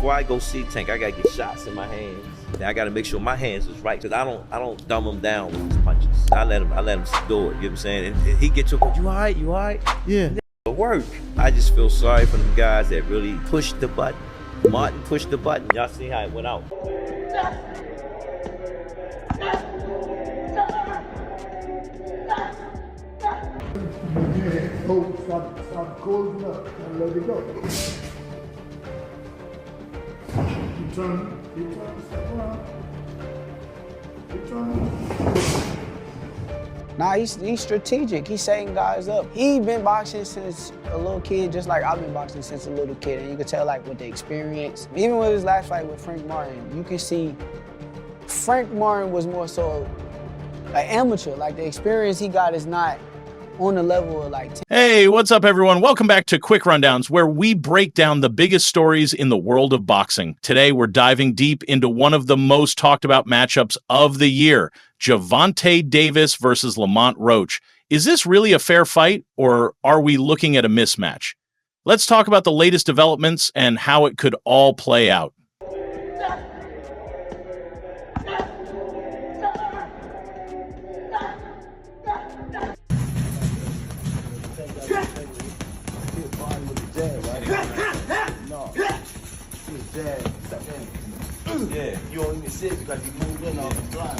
before I go see Tank, I gotta get shots in my hands. And I gotta make sure my hands is right, because I don't dumb him down with his punches. I let him do it. You know what I'm saying? And he get to a point, you all right? You all right? Yeah. It'll work. I just feel sorry for them guys that really pushed the button. Martin pushed the button. Y'all see how it went out. Stop closing up and let it go. Keep turning, step around. Keep turning. Nah, he's strategic. He's setting guys up. He's been boxing since a little kid, just like I've been boxing since a little kid. And you can tell, like, with the experience. Even with his last fight with Frank Martin, you can see Frank Martin was more so an amateur. Like, the experience he got is not on the level of, like... Hey, what's up, everyone? Welcome back to Quick Rundowns, where we break down the biggest stories in the world of boxing. Today, we're diving deep into one of the most talked about matchups of the year, Gervonta Davis versus Lamont Roach. Is this really a fair fight, or are we looking at a mismatch? Let's talk about the latest developments and how it could all play out. Yeah, you don't even see it because you moved in off the line.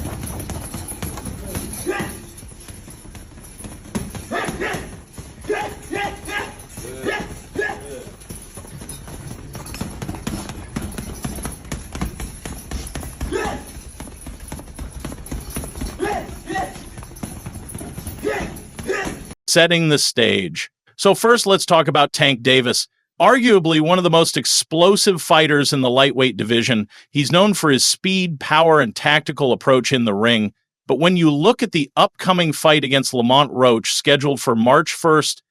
Setting the stage. So first, let's talk about Tank Davis. Arguably one of the most explosive fighters in the lightweight division. He's known for his speed, power, and tactical approach in the ring. But when you look at the upcoming fight against Lamont Roach, scheduled for March 1st,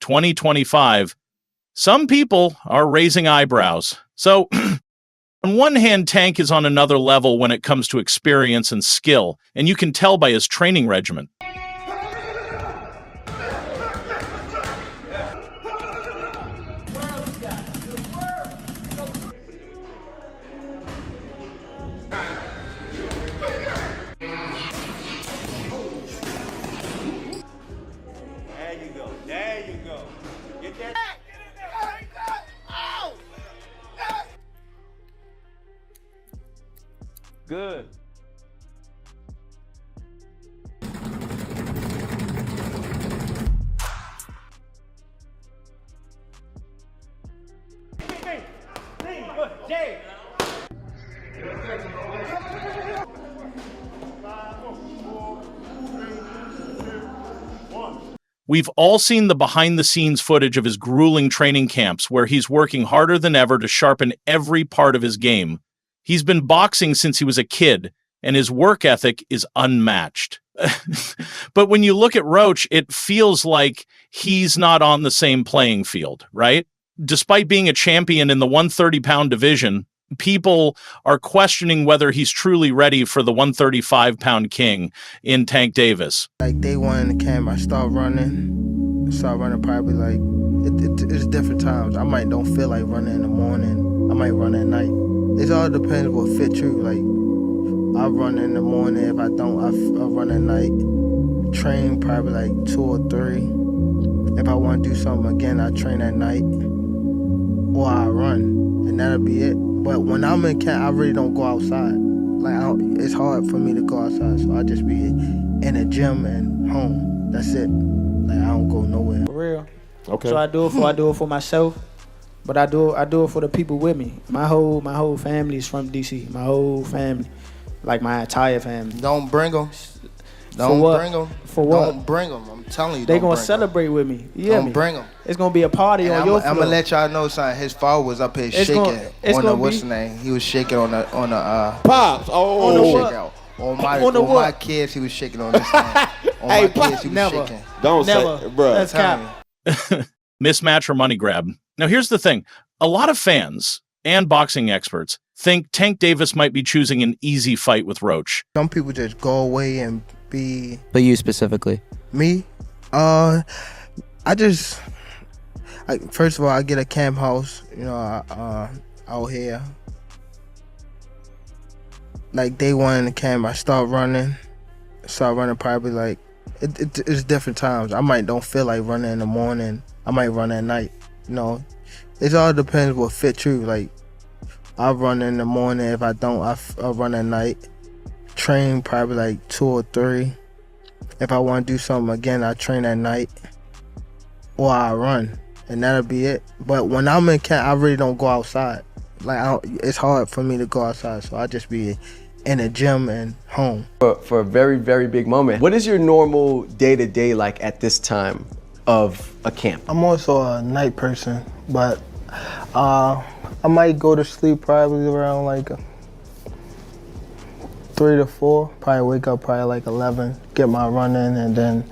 2025, some people are raising eyebrows. So, on one hand, Tank is on another level when it comes to experience and skill, and you can tell by his training regimen. There you go. Get that. Good. Jay. We've all seen the behind-the-scenes footage of his grueling training camps where he's working harder than ever to sharpen every part of his game. He's been boxing since he was a kid, and his work ethic is unmatched. But when you look at Roach, it feels like he's not on the same playing field, right? Despite being a champion in the 130-pound division, people are questioning whether he's truly ready for the 135-pound king in Tank Davis. Like day one in the camp, I start running probably like, it's different times. I might don't feel like running in the morning. I might run at night. It all depends what fit you. Like, I run in the morning. If I don't, I run at night. Train probably like 2 or 3. If I want to do something again, I train at night. Or I run, and that'll be it. But when I'm in camp, I really don't go outside. Like, it's hard for me to go outside, so I just be in the gym and home. That's it. Like, I don't go nowhere. For real. Okay. So I do it for myself, but I do it for the people with me. My whole family is from DC. My whole family, like my entire family. Don't bring them. Don't bring them. For what? Don't bring them. I'm telling you, they gonna celebrate with me. Don't bring them. It's gonna be a party on your floor. I'm gonna let y'all know something. His father was up here shaking on the what's the name? He was shaking on the Pops. On my kids, he was shaking on this thing. On my kids, he was shaking. Don't Never. say, bro. That's cap. Mismatch or money grab. Now, here's the thing. A lot of fans and boxing experts think Tank Davis might be choosing an easy fight with Roach. Some people just go away and be... But you specifically? Me? First of all, I get a camp house, out here. Like day one in the camp, I start running probably like, it's different times. I might don't feel like running in the morning. I might run at night. You know, it all depends what fits you. Like, I run in the morning. If I don't, I'll run at night. Train probably like 2 or 3. If I want to do something again, I train at night. Or I run. And that'll be it. But when I'm in camp, I really don't go outside. Like, it's hard for me to go outside. So I just be in the gym and home. For a very, very big moment, what is your normal day-to-day like at this time of a camp? I'm also a night person, but I might go to sleep probably around like 3 to 4. Probably wake up probably like 11, get my run in, and then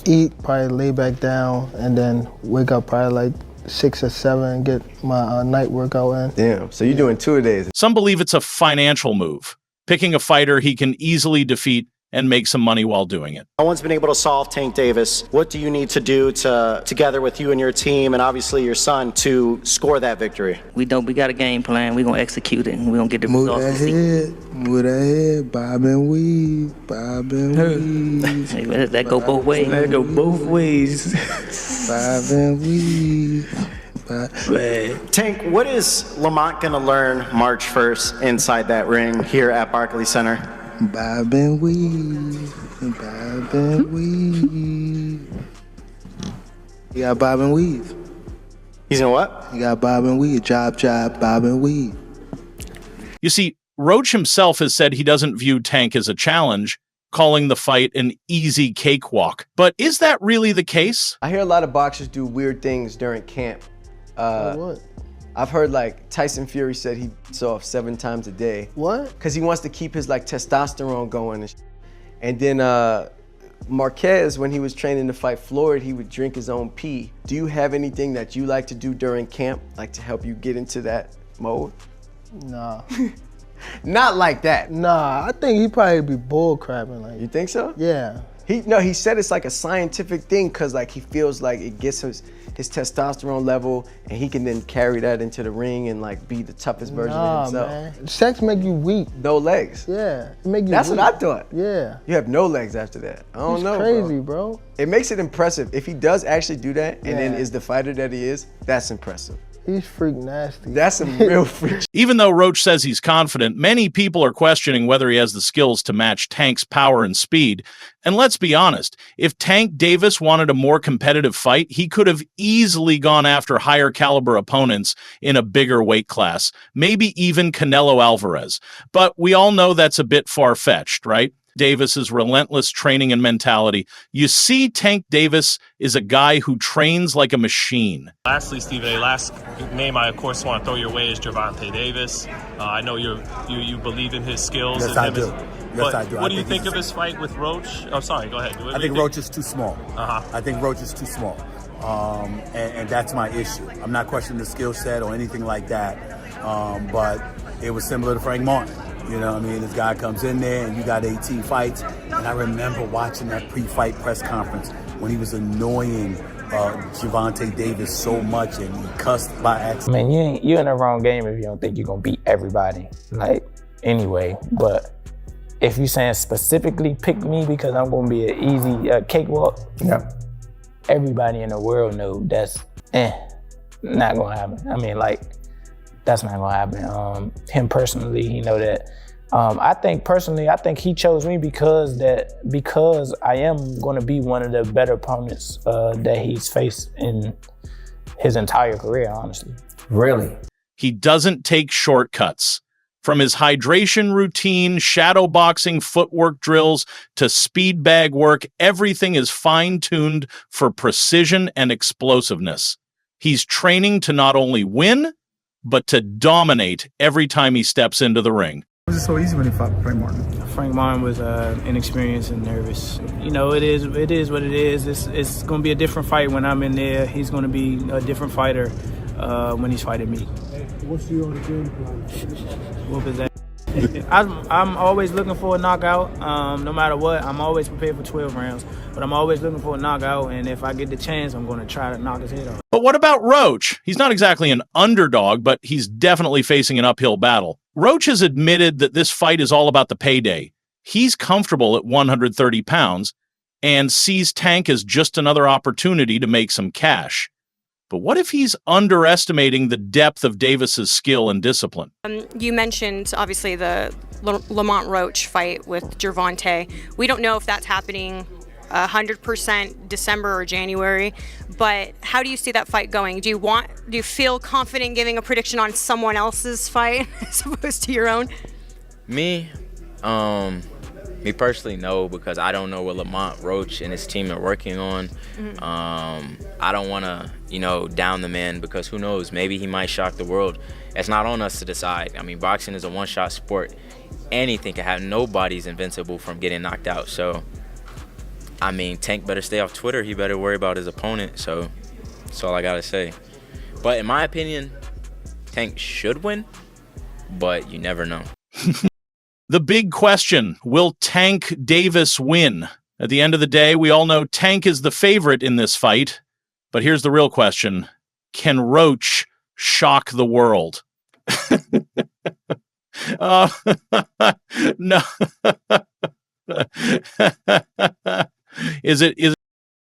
eat, probably lay back down, and then wake up probably like 6 or 7, get my night workout in. Damn, so you're doing 2 a days. Some believe it's a financial move, picking a fighter he can easily defeat and make some money while doing it. No one's been able to solve Tank Davis. What do you need to do together with you and your team and obviously your son to score that victory? We got a game plan. We're going to execute it, and we're going to get the results. Move that head, bob and weave, bob and weave. Hey, that go both ways. That go both ways. Bob and weave. Tank, what is Lamont going to learn March 1st inside that ring here at Barclays Center? Bob and weave, bob and weave. You got bob and weave. He's in what? You got bob and weave, job, bob and weave. You see, Roach himself has said he doesn't view Tank as a challenge, calling the fight an easy cakewalk. But is that really the case? I hear a lot of boxers do weird things during camp. What? I've heard like Tyson Fury said he beats off 7 times a day. What? Because he wants to keep his like testosterone going. And then Marquez, when he was training to fight Floyd, he would drink his own pee. Do you have anything that you like to do during camp, like to help you get into that mode? Nah. Not like that. Nah, I think he probably be bull crapping. Like, You think so? yeah. He said it's like a scientific thing because like he feels like it gets his testosterone level and he can then carry that into the ring and like be the toughest version of himself. Man. Sex make you weak. No legs. Yeah, it make you That's weak. what I thought. Yeah. You have no legs after that. I don't He's know, crazy, bro. It makes it impressive. If he does actually do that and then Yeah. is the fighter that he is, that's impressive. He's freak nasty. That's some real freak. Even though Roach says he's confident, many people are questioning whether he has the skills to match Tank's power and speed. And let's be honest, if Tank Davis wanted a more competitive fight, he could have easily gone after higher caliber opponents in a bigger weight class, maybe even Canelo Alvarez. But we all know that's a bit far-fetched, right? Davis's relentless training and mentality. You see, Tank Davis is a guy who trains like a machine. Lastly, Stephen A., last name I, of course, want to throw your way is Gervonta Davis. I know you believe in his skills. Yes, I do. Yes, I do. What do you think of his fight with Roach? Oh, sorry, go ahead. I think Roach is too small. Uh-huh. I think Roach is too small. And that's my issue. I'm not questioning the skill set or anything like that. But it was similar to Frank Martin. You know what I mean? This guy comes in there and you got 18 fights. And I remember watching that pre-fight press conference when he was annoying Gervonta Davis so much and he cussed by accident. I mean, you're in the wrong game if you don't think you're going to beat everybody. Like, anyway, but if you're saying specifically pick me because I'm going to be an easy cakewalk, Yeah. everybody in the world knows that's not going to happen. I mean, like, that's not gonna happen. Him personally, he know that. I think he chose me because I am gonna be one of the better opponents that he's faced in his entire career, honestly. Really? He doesn't take shortcuts. From his hydration routine, shadow boxing, footwork drills, to speed bag work, everything is fine-tuned for precision and explosiveness. He's training to not only win, but to dominate every time he steps into the ring. Was it so easy when he fought Frank Martin? Frank Martin was inexperienced and nervous. You know, it is what it is. It's going to be a different fight when I'm in there. He's going to be a different fighter when he's fighting me. What's your game plan? What was that? I'm always looking for a knockout. No matter what, I'm always prepared for 12 rounds. But I'm always looking for a knockout, and if I get the chance, I'm going to try to knock his head off. But what about Roach? He's not exactly an underdog, but he's definitely facing an uphill battle. Roach has admitted that this fight is all about the payday. He's comfortable at 130 pounds and sees Tank as just another opportunity to make some cash. But what if he's underestimating the depth of Davis's skill and discipline? You mentioned, obviously, the Lamont Roach fight with Gervonta. We don't know if that's happening 100% December or January, but how do you see that fight going? Do you feel confident giving a prediction on someone else's fight as opposed to your own? Me personally, no, because I don't know what Lamont Roach and his team are working on. I don't want to, down the man, because who knows? Maybe he might shock the world. It's not on us to decide. I mean, boxing is a one-shot sport. Anything can happen. Nobody's invincible from getting knocked out. So, I mean, Tank better stay off Twitter. He better worry about his opponent. So, that's all I got to say. But in my opinion, Tank should win, but you never know. The big question, will Tank Davis win? At the end of the day, we all know Tank is the favorite in this fight. But here's the real question. Can Roach shock the world? No. Is it?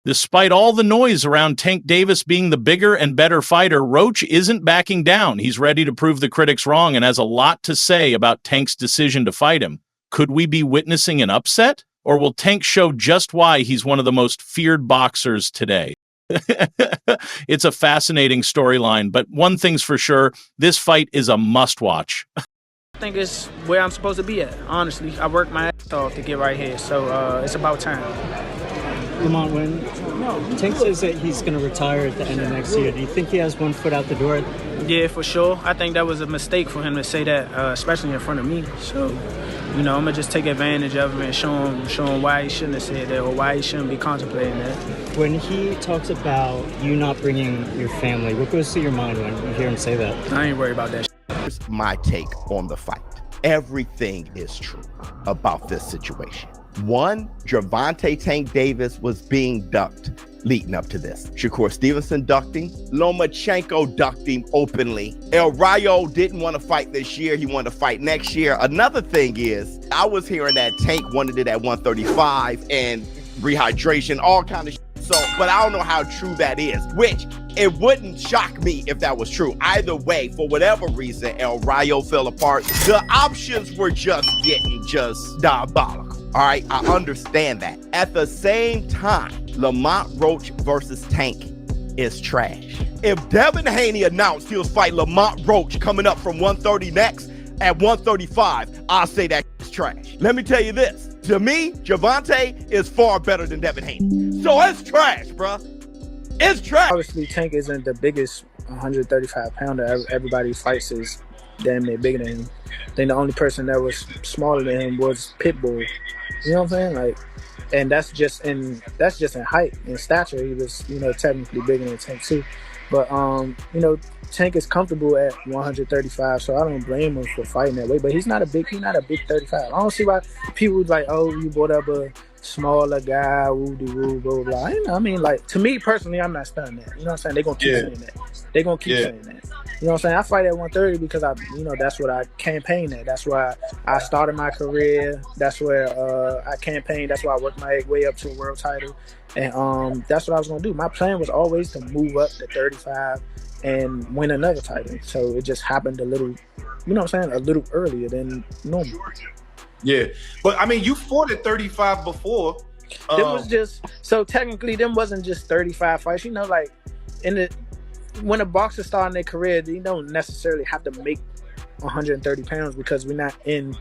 Despite all the noise around Tank Davis being the bigger and better fighter, Roach isn't backing down. He's ready to prove the critics wrong and has a lot to say about Tank's decision to fight him. Could we be witnessing an upset? Or will Tank show just why he's one of the most feared boxers today? It's a fascinating storyline, but one thing's for sure, this fight is a must-watch. I think it's where I'm supposed to be at, honestly. I worked my ass off to get right here, so it's about time. Lamont, when Tank says that he's going to retire at the end of next year, do you think he has one foot out the door? Yeah, for sure. I think that was a mistake for him to say that, especially in front of me. So, I'm going to just take advantage of him and show him why he shouldn't have said that or why he shouldn't be contemplating that. When he talks about you not bringing your family, what goes through your mind when you hear him say that? I ain't worried about that. Here's my take on the fight. Everything is true about this situation. One, Gervonta Tank Davis was being ducked leading up to this. Shakur Stevenson ducked him. Lomachenko ducked him openly. El Rayo didn't want to fight this year. He wanted to fight next year. Another thing is, I was hearing that Tank wanted it at 135 and rehydration, all kind of shit. So, but I don't know how true that is, which it wouldn't shock me if that was true. Either way, for whatever reason, El Rayo fell apart. The options were just getting diabolical. All right, I understand that. At the same time, Lamont Roach versus Tank is trash. If Devin Haney announced he was fighting Lamont Roach coming up from 130 next at 135, I'll say that is trash. Let me tell you this. To me, Gervonta is far better than Devin Haney. So it's trash, bruh. It's trash. Obviously, Tank isn't the biggest 135-pounder. Everybody fights is damn near bigger than him. I think the only person that was smaller than him was Pitbull. You know what I'm saying? Like, and that's just in height and stature. He was, technically bigger than Tank too. But Tank is comfortable at 135, so I don't blame him for fighting that way. But he's not a big 35. I don't see why people like, oh, you brought up a smaller guy, woo-de-woo, blah, blah, blah. I mean, like, to me personally, I'm not stunned that. You know what I'm saying? They're going to keep saying that. They're going to keep saying that. You know what I'm saying? I fight at 130 because that's what I campaigned at. That's why I started my career. That's where I campaigned. That's why I worked my way up to a world title. And that's what I was going to do. My plan was always to move up to 35 and win another title. So it just happened a little, a little earlier than normal. Yeah. But, I mean, you fought at 35 before. Them was just, so technically, them wasn't just 35 fights. Like, when a boxer starting their career, they don't necessarily have to make 130 pounds because we're not in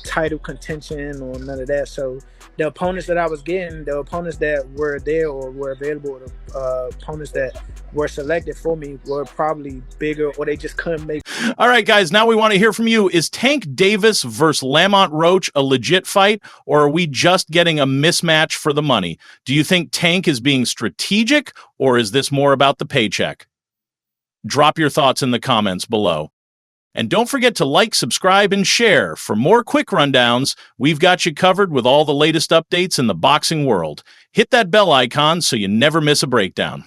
title contention or none of that. So the opponents that I was getting, the opponents that were there or were available, the opponents that were selected for me were probably bigger or they just couldn't make. All right, guys, now we want to hear from you. Is Tank Davis versus Lamont Roach a legit fight, or are we just getting a mismatch for the money? Do you think Tank is being strategic, or is this more about the paycheck? Drop your thoughts in the comments below. And don't forget to like, subscribe, and share. For more quick rundowns, we've got you covered with all the latest updates in the boxing world. Hit that bell icon so you never miss a breakdown.